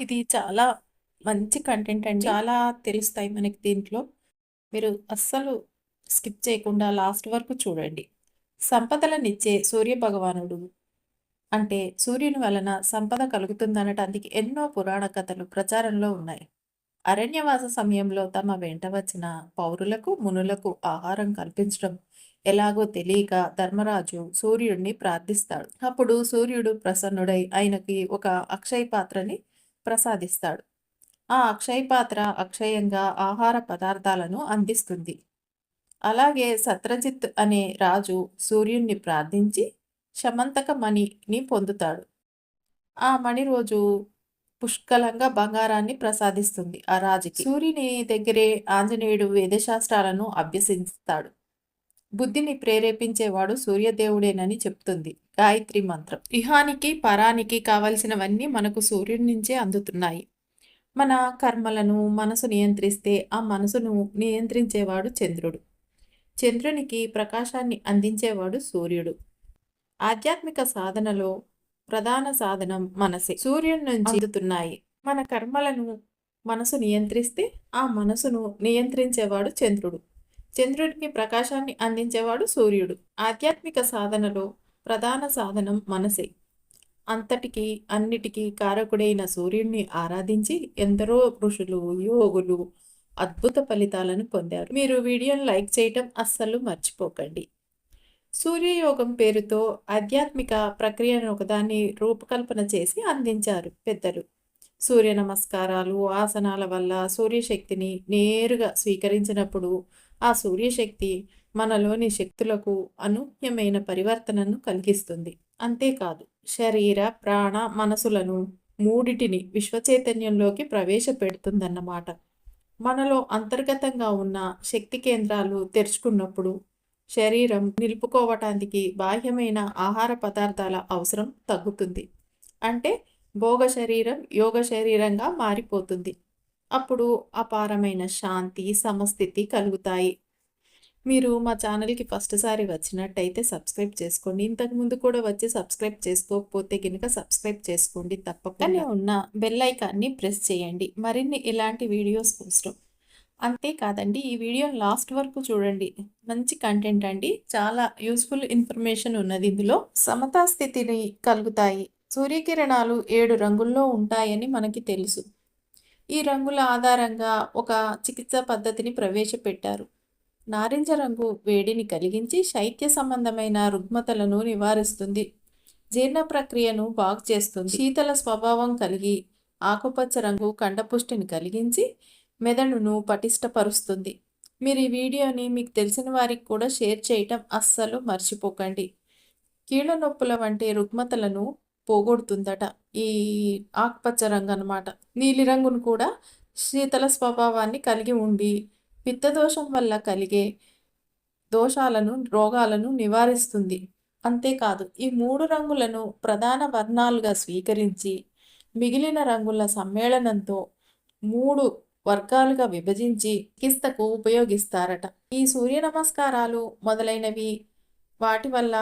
ఇది చాలా మంచి కంటెంట్ అండి. చాలా తెలుస్తాయి మనకి దీంట్లో. మీరు అస్సలు స్కిప్ చేయకుండా లాస్ట్ వరకు చూడండి. సంపదలనిచ్చే సూర్య భగవానుడు అంటే సూర్యుని వలన సంపద కలుగుతుందనటానికి ఎన్నో పురాణ కథలు ప్రచారంలో ఉన్నాయి. అరణ్యవాస సమయంలో తమ వెంట వచ్చిన పౌరులకు, మునులకు ఆహారం కల్పించడం ఎలాగో తెలియక ధర్మరాజు సూర్యుడిని ప్రార్థిస్తాడు. అప్పుడు సూర్యుడు ప్రసన్నుడై ఆయనకి ఒక అక్షయ పాత్రని ప్రసాదిస్తాడు. ఆ అక్షయ పాత్ర అక్షయంగా ఆహార పదార్థాలను అందిస్తుంది. అలాగే సత్రజిత్ అనే రాజు సూర్యుణ్ణి ప్రార్థించి శమంతక మణిని పొందుతాడు. ఆ మణి రోజు పుష్కలంగా బంగారాన్ని ప్రసాదిస్తుంది ఆ రాజుకి. సూర్యుని దగ్గరే ఆంజనేయుడు వేదశాస్త్రాలను అభ్యసిస్తాడు. బుద్ధిని ప్రేరేపించేవాడు సూర్యదేవుడేనని చెప్తుంది గాయత్రి మంత్రం. ఇహానికి పరానికి కావలసినవన్నీ మనకు సూర్యుడి నుంచే అందుతున్నాయి. మన కర్మలను మనసు నియంత్రిస్తే ఆ మనసును నియంత్రించేవాడు చంద్రుడు. చంద్రునికి ప్రకాశాన్ని అందించేవాడు సూర్యుడు. ఆధ్యాత్మిక సాధనలో ప్రధాన సాధనం మనసే. సూర్యుడి నుంచి అందుతున్నాయి. మన కర్మలను మనసు నియంత్రిస్తే ఆ మనసును నియంత్రించేవాడు చంద్రుడు. చంద్రుడికి ప్రకాశాన్ని అందించేవాడు సూర్యుడు. ఆధ్యాత్మిక సాధనలో ప్రధాన సాధనం మనసే. అంతటికి అన్నిటికీ కారకుడైన సూర్యుడిని ఆరాధించి ఎందరో ఋషులు, యోగులు అద్భుత ఫలితాలను పొందారు. మీరు వీడియోని లైక్ చేయటం అస్సలు మర్చిపోకండి. సూర్యయోగం పేరుతో ఆధ్యాత్మిక ప్రక్రియను ఒకదాన్ని రూపకల్పన చేసి అందించారు పెద్దలు. సూర్య నమస్కారాలు, ఆసనాల వల్ల సూర్యశక్తిని నేరుగా స్వీకరించినప్పుడు ఆ సూర్యశక్తి మనలోని శక్తులకు అనూహ్యమైన పరివర్తనను కలిగిస్తుంది. అంతేకాదు శరీర, ప్రాణ, మనసులను మూడిటిని విశ్వచైతన్యంలోకి ప్రవేశపెడుతుందన్నమాట. మనలో అంతర్గతంగా ఉన్న శక్తి కేంద్రాలు తెరుచుకున్నప్పుడు శరీరం నిలుపుకోవటానికి బాహ్యమైన ఆహార పదార్థాల అవసరం తగ్గుతుంది. అంటే భోగ శరీరం యోగ శరీరంగా మారిపోతుంది. అప్పుడు అపారమైన శాంతి, సమస్థితి కలుగుతాయి. మీరు మా ఛానల్కి ఫస్ట్ సారి వచ్చినట్టయితే సబ్స్క్రైబ్ చేసుకోండి. ఇంతకుముందు కూడా వచ్చి సబ్స్క్రైబ్ చేసుకోకపోతే కనుక సబ్స్క్రైబ్ చేసుకోండి. తప్పకుండా ఉన్న బెల్ ఐకాన్ని ప్రెస్ చేయండి మరిన్ని ఇలాంటి వీడియోస్ కోసం. అంతేకాదండి, ఈ వీడియో లాస్ట్ వరకు చూడండి. మంచి కంటెంట్ అండి. చాలా యూస్ఫుల్ ఇన్ఫర్మేషన్ ఉన్నది ఇందులో. సమతా స్థితిని కలుగుతాయి. సూర్యకిరణాలు 7 రంగుల్లో ఉంటాయని మనకి తెలుసు. ఈ రంగుల ఆధారంగా ఒక చికిత్సా పద్ధతిని ప్రవేశపెట్టారు. నారింజ రంగు వేడిని కలిగించి శైత్య సంబంధమైన రుగ్మతలను నివారిస్తుంది. జీర్ణ ప్రక్రియను బాగు చేస్తుంది. శీతల స్వభావం కలిగి ఆకుపచ్చ రంగు కండపుష్టిని కలిగించి మెదడును పటిష్టపరుస్తుంది. మీరు ఈ వీడియోని మీకు తెలిసిన వారికి కూడా షేర్ చేయటం అస్సలు మర్చిపోకండి. కీళ్ళ నొప్పుల వంటి రుగ్మతలను పోగొడుతుందట ఈ ఆకుపచ్చ రంగు అన్నమాట. నీలి రంగును కూడా శీతల స్వభావాన్ని కలిగి ఉండి పిత్తదోషం వల్ల కలిగే దోషాలను, రోగాలను నివారిస్తుంది. అంతేకాదు ఈ 3 రంగులను ప్రధాన వర్ణాలుగా స్వీకరించి మిగిలిన రంగుల సమ్మేళనంతో 3 వర్గాలుగా విభజించి చికిత్సకు ఉపయోగిస్తారట. ఈ సూర్య నమస్కారాలు మొదలైనవి వాటి వల్ల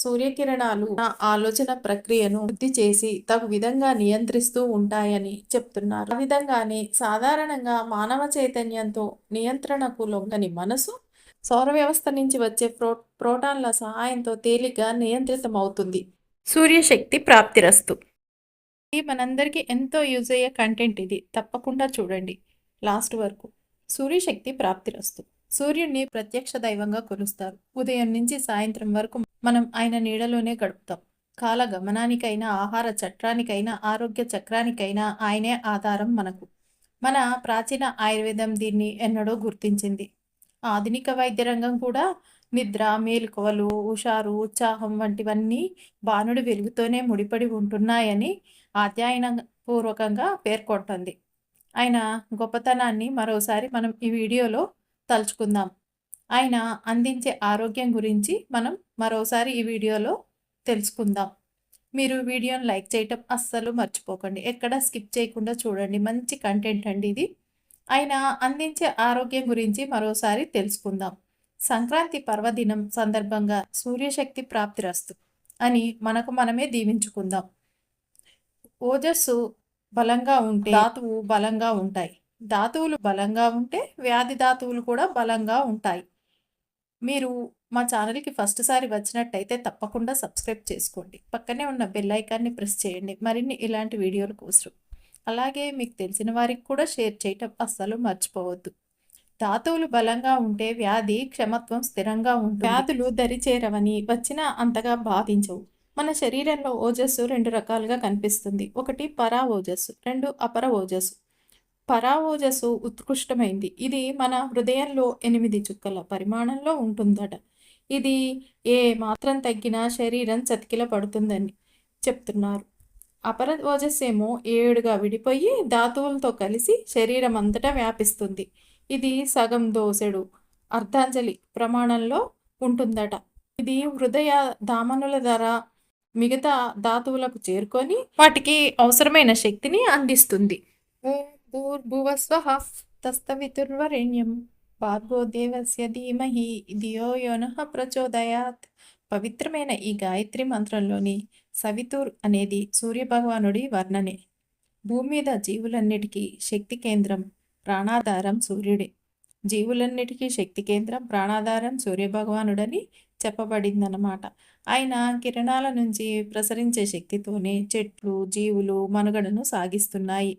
సూర్యకిరణాలు ఆలోచన ప్రక్రియను వృద్ధి చేసి తగు విధంగా నియంత్రిస్తూ ఉంటాయని చెప్తున్నారు. ఆ విధంగానే సాధారణంగా మానవ చైతన్యంతో నియంత్రణకు లొంగని మనసు సౌర వ్యవస్థ నుంచి వచ్చే ప్రోటాన్ల సహాయంతో తేలిగ్గా నియంత్రితమవుతుంది. సూర్యశక్తి ప్రాప్తిరస్తు. ఇది మనందరికీ ఎంతో యూజ్ అయ్యే కంటెంట్. ఇది తప్పకుండా చూడండి లాస్ట్ వరకు. సూర్యశక్తి ప్రాప్తిరస్తు. సూర్యుడిని ప్రత్యక్ష దైవంగా కొలుస్తారు. ఉదయం నుంచి సాయంత్రం వరకు మనం ఆయన నీడలోనే గడుపుతాం. కాల గమనానికైనా, ఆహార చట్రానికైనా, ఆరోగ్య చక్రానికైనా ఆయనే ఆధారం మనకు. మన ప్రాచీన ఆయుర్వేదం దీన్ని ఎన్నడో గుర్తించింది. ఆధునిక వైద్య రంగం కూడా నిద్ర, మేలుకొవలు, హుషారు, ఉత్సాహం వంటివన్నీ బాణుడి వెలుగుతోనే ముడిపడి ఉంటున్నాయని అధ్యయన పూర్వకంగా పేర్కొంటుంది. ఆయన గొప్పతనాన్ని మరోసారి మనం ఈ వీడియోలో తలుచుకుందాం. ఆయన అందించే ఆరోగ్యం గురించి మనం మరోసారి ఈ వీడియోలో తెలుసుకుందాం. మీరు వీడియోని లైక్ చేయటం అస్సలు మర్చిపోకండి. ఎక్కడ స్కిప్ చేయకుండా చూడండి. మంచి కంటెంట్ అండి ఇది. ఆయన అందించే ఆరోగ్యం గురించి మరోసారి తెలుసుకుందాం. సంక్రాంతి పర్వదినం సందర్భంగా సూర్యశక్తి ప్రాప్తిరస్తు అని మనకు మనమే దీవించుకుందాం. ఓజస్సు బలంగా ఉంటే ధాతువు బలంగా ఉంటాయి. ధాతువులు బలంగా ఉంటే వ్యాధి ధాతువులు కూడా బలంగా ఉంటాయి. మీరు మా ఛానల్‌కి ఫస్ట్ సారి వచ్చినట్టయితే తప్పకుండా సబ్స్క్రైబ్ చేసుకోండి. పక్కనే ఉన్న బెల్ ఐకాన్‌ని ప్రెస్ చేయండి. మరిన్ని ఇలాంటి వీడియోల కోసం. అలాగే మీకు తెలిసిన వారికి కూడా షేర్ చేయటం అస్సలు మర్చిపోవద్దు. ధాతువులు బలంగా ఉంటే వ్యాధి క్షమత్వం స్థిరంగా ఉంటుంది. వ్యాధులు దరిచేరవని వచ్చినా అంతగా బాధించవు. మన శరీరంలో ఓజస్సు 2 రకాలుగా కనిపిస్తుంది. ఒకటి పరా ఓజస్సు, 2 అపర ఓజస్సు. పరా ఓజస్సు ఉత్కృష్టమైంది. ఇది మన హృదయంలో 8 చుక్కల పరిమాణంలో ఉంటుందట. ఇది ఏ మాత్రం తగ్గినా శరీరం చతికిల పడుతుందని చెప్తున్నారు. అపర ఓజస్సేమో 7గా విడిపోయి ధాతువులతో కలిసి శరీరం అంతటా వ్యాపిస్తుంది. ఇది సగం దోసెడు అర్ధాంజలి ప్రమాణంలో ఉంటుందట. ఇది హృదయ ధామనుల ద్వారా మిగతా ధాతువులకు చేరుకొని వాటికి అవసరమైన శక్తిని అందిస్తుంది. ఓం భూర్భువస్వః తస్తవితుర్వరేణ్యం భార్గో దేవస్య ధీమహి ధియో యో నః ప్రచోదయాత్. పవిత్రమైన ఈ గాయత్రి మంత్రంలోని సవితుర్ అనేది సూర్యభగవానుడి వర్ణనే. భూమి మీద జీవులన్నిటికీ శక్తి కేంద్రం, ప్రాణాధారం సూర్యుడే. జీవులన్నిటికీ శక్తి కేంద్రం, ప్రాణాధారం సూర్యభగవానుడని చెప్పబడిందన్నమాట. ఆయన కిరణాల నుంచి ప్రసరించే శక్తితోనే చెట్లు, జీవులు మనుగడను సాగిస్తున్నాయి.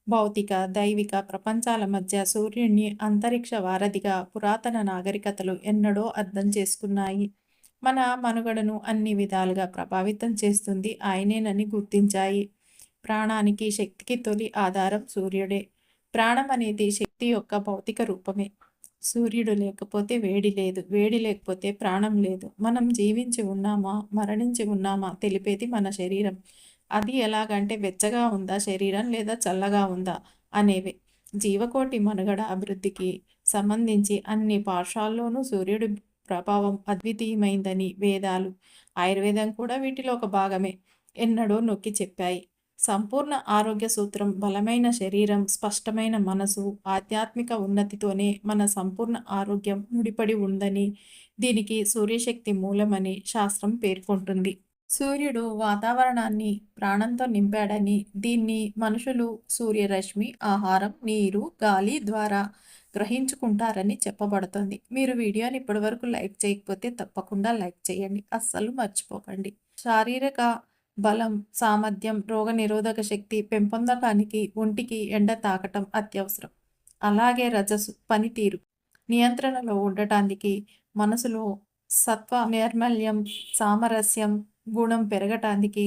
భౌతిక, దైవిక ప్రపంచాల మధ్య సూర్యుడిని అంతరిక్ష వారధిగా పురాతన నాగరికతలు ఎన్నడో అర్థం చేసుకున్నాయి. మన మనుగడను అన్ని విధాలుగా ప్రభావితం చేస్తుంది ఆయనేనని గుర్తించాయి. ప్రాణానికి, శక్తికి తొలి ఆధారం సూర్యుడే. ప్రాణం అనేది శక్తి యొక్క భౌతిక రూపమే. సూర్యుడు లేకపోతే వేడి లేదు, వేడి లేకపోతే ప్రాణం లేదు. మనం జీవించి ఉన్నామా, మరణించి ఉన్నామా తెలిపేది మన శరీరం. అది ఎలాగంటే వెచ్చగా ఉందా శరీరం లేదా చల్లగా ఉందా అనేవే. జీవకోటి మనుగడ అభివృద్ధికి సంబంధించి అన్ని పార్శ్వాల్లోనూ సూర్యుడి ప్రభావం అద్వితీయమైందని వేదాలు, ఆయుర్వేదం కూడా వీటిలో ఒక భాగమే ఎన్నడో నొక్కి చెప్పాయి. సంపూర్ణ ఆరోగ్య సూత్రం బలమైన శరీరం, స్పష్టమైన మనసు, ఆధ్యాత్మిక ఉన్నతితోనే మన సంపూర్ణ ఆరోగ్యం ముడిపడి ఉందని, దీనికి సూర్యశక్తి మూలమని శాస్త్రం పేర్కొంటుంది. సూర్యుడు వాతావరణాన్ని ప్రాణంతో నింపాడని, దీన్ని మనుషులు సూర్యరశ్మి, ఆహారం, నీరు, గాలి ద్వారా గ్రహించుకుంటారని చెప్పబడుతుంది. మీరు వీడియోని ఇప్పటివరకు లైక్ చేయకపోతే తప్పకుండా లైక్ చేయండి. అస్సలు మర్చిపోకండి. శారీరక బలం, సామర్థ్యం, రోగనిరోధక శక్తి పెంపొందడానికి ఒంటికి ఎండ తాకటం అత్యవసరం. అలాగే రజస్సు పనితీరు నియంత్రణలో ఉండటానికి మనసులో సత్వ నిర్మల్యం, సామరస్యం గుణం పెరగటానికి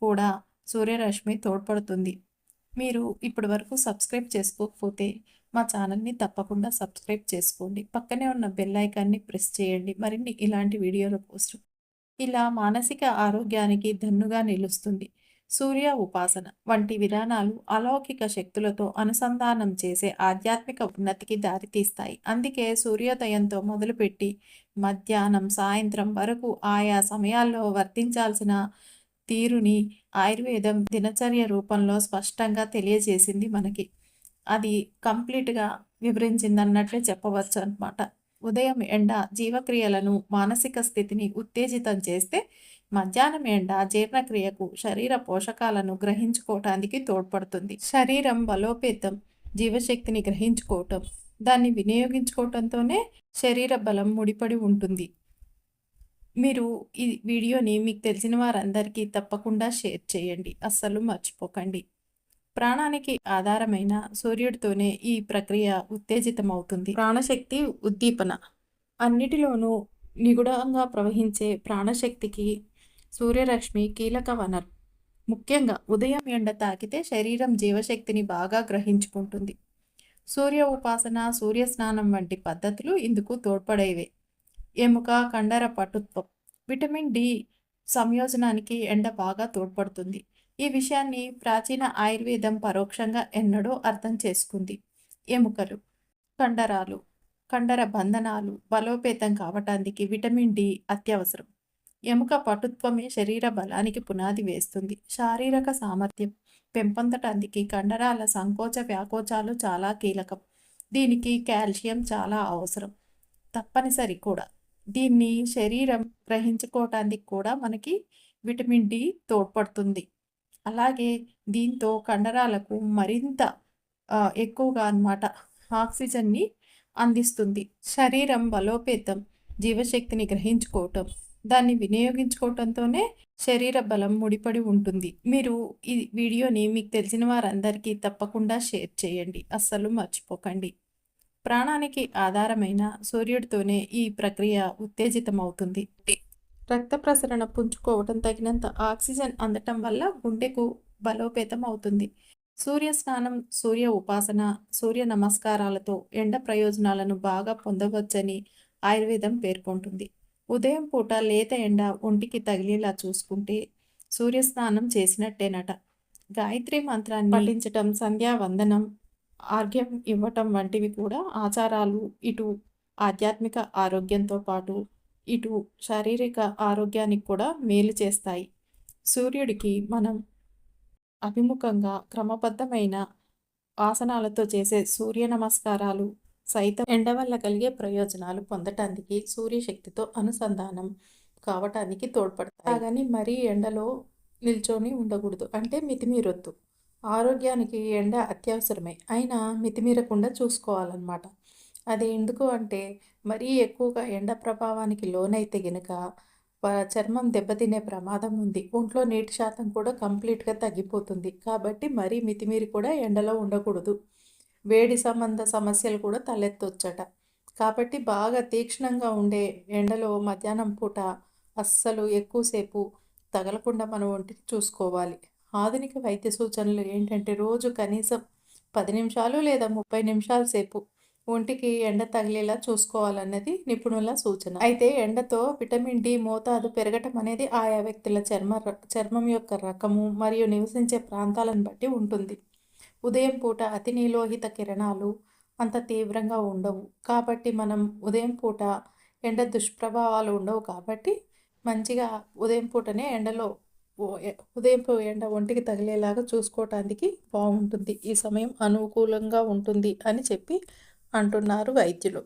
కూడా సూర్యరశ్మి తోడ్పడుతుంది. మీరు ఇప్పటి వరకు సబ్స్క్రైబ్ చేసుకోకపోతే మా ఛానల్ని తప్పకుండా సబ్స్క్రైబ్ చేసుకోండి. పక్కనే ఉన్న బెల్ ఐకాన్ని ప్రెస్ చేయండి మరిన్ని ఇలాంటి వీడియోల కోసం. ఇలా మానసిక ఆరోగ్యానికి దన్నుగా నిలుస్తుంది. సూర్య ఉపాసన వంటి విధానాలు అలౌకిక శక్తులతో అనుసంధానం చేసే ఆధ్యాత్మిక ఉన్నతికి దారితీస్తాయి. అందుకే సూర్యోదయంతో మొదలుపెట్టి మధ్యాహ్నం, సాయంత్రం వరకు ఆయా సమయాల్లో వర్తించాల్సిన తీరుని ఆయుర్వేదం దినచర్య రూపంలో స్పష్టంగా తెలియజేసింది మనకి. అది కంప్లీట్గా వివరించిందన్నట్లే చెప్పవచ్చు అనమాట. ఉదయం ఎండ జీవక్రియలను, మానసిక స్థితిని ఉత్తేజితం చేస్తే, మధ్యాహ్నం ఎండ జీర్ణక్రియకు, శరీర పోషకాలను గ్రహించుకోవటానికి తోడ్పడుతుంది. శరీరం బలోపేతం, జీవశక్తిని గ్రహించుకోవటం, దాన్ని వినియోగించుకోవటంతోనే శరీర బలం ముడిపడి ఉంటుంది. మీరు ఈ వీడియోని మీకు తెలిసిన వారందరికీ తప్పకుండా షేర్ చేయండి. అస్సలు మర్చిపోకండి. ప్రాణానికి ఆధారమైన సూర్యుడితోనే ఈ ప్రక్రియ ఉత్తేజితమవుతుంది. ప్రాణశక్తి ఉద్దీపన అన్నిటిలోనూ నిగూఢంగా ప్రవహించే ప్రాణశక్తికి సూర్యరశ్మి కీలక వనరు. ముఖ్యంగా ఉదయం ఎండ తాకితే శరీరం జీవశక్తిని బాగా గ్రహించుకుంటుంది. సూర్య ఉపాసన, సూర్య స్నానం వంటి పద్ధతులు ఇందుకు తోడ్పడేవే. ఎముక, కండర పటుత్వం, విటమిన్ డి సంయోజనానికి ఎండ బాగా తోడ్పడుతుంది. ఈ విషయాన్ని ప్రాచీన ఆయుర్వేదం పరోక్షంగా ఎన్నడో అర్థం చేసుకుంది. ఎముకలు, కండరాలు, కండర బంధనాలు బలోపేతం కావటానికి విటమిన్ డి అత్యవసరం. ఎముక పటుత్వమే శరీర బలానికి పునాది వేస్తుంది. శారీరక సామర్థ్యం పెంపొందటానికి కండరాల సంకోచ వ్యాకోచాలు చాలా కీలకం. దీనికి కాల్షియం చాలా అవసరం, తప్పనిసరి కూడా. దీన్ని శరీరం గ్రహించుకోవటానికి కూడా మనకి విటమిన్ డి తోడ్పడుతుంది. అలాగే దీంతో కండరాలకు మరింత ఎక్కువగా అన్నమాట ఆక్సిజన్‌ని అందిస్తుంది. శరీరం బలోపేతం, జీవశక్తిని గ్రహించుకోవటం, దాన్ని వినియోగించుకోవటంతోనే శరీర బలం ముడిపడి ఉంటుంది. మీరు ఈ వీడియోని మీకు తెలిసిన వారందరికీ తప్పకుండా షేర్ చేయండి. అస్సలు మర్చిపోకండి. ప్రాణానికి ఆధారమైన సూర్యుడితోనే ఈ ప్రక్రియ ఉత్తేజితమవుతుంది. రక్త ప్రసరణ పుంజుకోవటం, తగినంత ఆక్సిజన్ అందటం వల్ల గుండెకు బలోపేతం అవుతుంది. సూర్య స్నానం, సూర్య ఉపాసన, సూర్య నమస్కారాలతో ఎండ ప్రయోజనాలను బాగా పొందవచ్చని ఆయుర్వేదం పేర్కొంటుంది. ఉదయం పూట లేత ఎండ ఒంటికి తగిలేలా చూసుకుంటే సూర్య స్నానం చేసినట్టేనట. గాయత్రి మంత్రాన్ని పఠించటం, సంధ్యావందనం, ఆర్ఘ్యం ఇవ్వటం వంటివి కూడా ఆచారాలు ఇటు ఆధ్యాత్మిక ఆరోగ్యంతో పాటు ఇటు శారీరక ఆరోగ్యానికి కూడా మేలు చేస్తాయి. సూర్యుడికి మనం అభిముఖంగా క్రమబద్ధమైన ఆసనాలతో చేసే సూర్య నమస్కారాలు సైతం ఎండ వల్ల కలిగే ప్రయోజనాలు పొందటానికి సూర్యశక్తితో అనుసంధానం కావటానికి తోడ్పడతాయి. కానీ మరీ ఎండలో నిల్చొని ఉండకూడదు, అంటే మితిమీరొద్దు. ఆరోగ్యానికి ఎండ అత్యవసరమే, అయినా మితిమీరకుండా చూసుకోవాలన్నమాట. అది ఎందుకు అంటే మరీ ఎక్కువగా ఎండ ప్రభావానికి లోనైతే గనుక చర్మం దెబ్బతినే ప్రమాదం ఉంది. ఒంట్లో నీటి శాతం కూడా కంప్లీట్‌గా తగ్గిపోతుంది. కాబట్టి మరీ మితిమీరి కూడా ఎండలో ఉండకూడదు. వేడి సంబంధ సమస్యలు కూడా తలెత్తొచ్చట. కాబట్టి బాగా తీక్షణంగా ఉండే ఎండలో మధ్యాహ్నం పూట అస్సలు ఎక్కువసేపు తగలకుండా మన ఒంటిని చూసుకోవాలి. ఆధునిక వైద్య సూచనలు ఏంటంటే రోజు కనీసం 10 నిమిషాలు లేదా 30 నిమిషాల సేపు ఒంటికి ఎండ తగిలేలా చూసుకోవాలన్నది నిపుణుల సూచన. అయితే ఎండతో విటమిన్ డి మోతాదు పెరగటం అనేది ఆయా వ్యక్తుల చర్మం యొక్క రకము మరియు నివసించే ప్రాంతాలను బట్టి ఉంటుంది. ఉదయం పూట అతి నీలోహిత కిరణాలు అంత తీవ్రంగా ఉండవు. కాబట్టి మనం ఉదయం పూట ఎండ దుష్ప్రభావాలు ఉండవు కాబట్టి మంచిగా ఉదయం పూటనే ఎండలో ఉదయపు ఎండ ఒంటికి తగిలేలాగా చూసుకోవటానికి బాగుంటుంది. ఈ సమయం అనుకూలంగా ఉంటుంది అని చెప్పి అంటున్నారు వైద్యులు.